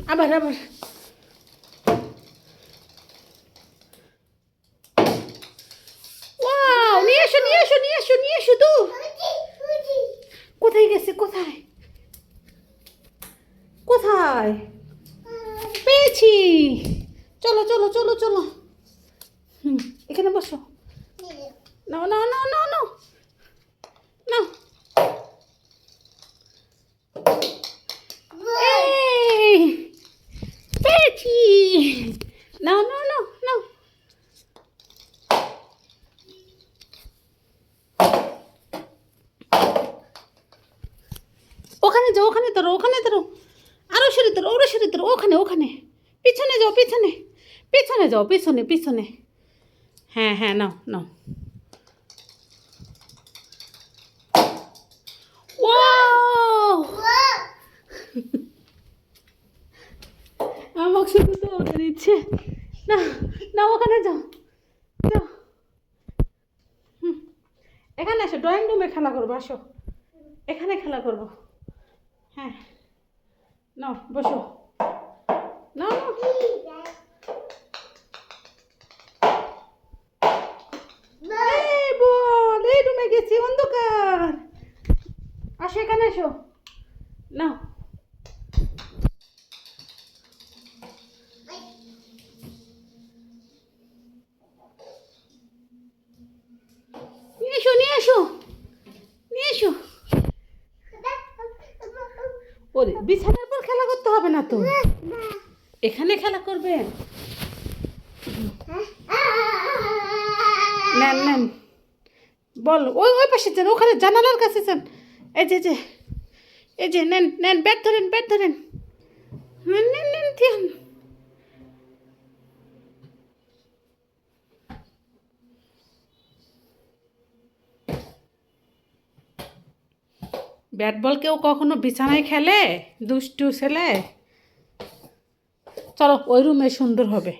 আবার আবার ওয়াও নিয়ে এসো নিয়ে এসো নিয়ে এসো নিয়ে এসো তো কোথায় গেছে কোথায় কোথায় পেয়েছি চলো চলো চলো চলো এখানে বসো নাও নাও নাও নাও নাও নাও এই পেয়েছি নাও নাও নাও নাও ওখানে যাও ওখানে ধরো ওখানে ধরো আরো সরে ধরো ওরা সরে ধরো ওখানে ওখানে পিছনে যাও পিছনে পিছনে যাও পিছনে পিছনে হ্যাঁ হ্যাঁ নাও নাও আমাকে শুধু তো ওদের ইচ্ছে না না ওখানে যাও যাও এখানে আসো ড্রয়িং রুমে খেলা করবো আসো এখানে খেলা করবো হ্যাঁ নাও বসো নাও এই বল এই রুমে গেছি অন্ধকার আসো এখানে এসো নাও নিয়ে এসো নিয়ে এসো নিয়ে এসো ওরে বিছানার পর খেলা করতে হবে না তো এখানে খেলা করবেন নেন নেন বল ওই ওই পাশে যান ওখানে জানালার কাছে যান এই যে এই যে নেন নেন ব্যাট ধরেন নেন নেন নেন ধ্যান ব্যাট বল কেউ কখনো বিছানায় খেলে দুষ্টু ছেলে চলো ওই রুমে সুন্দর হবে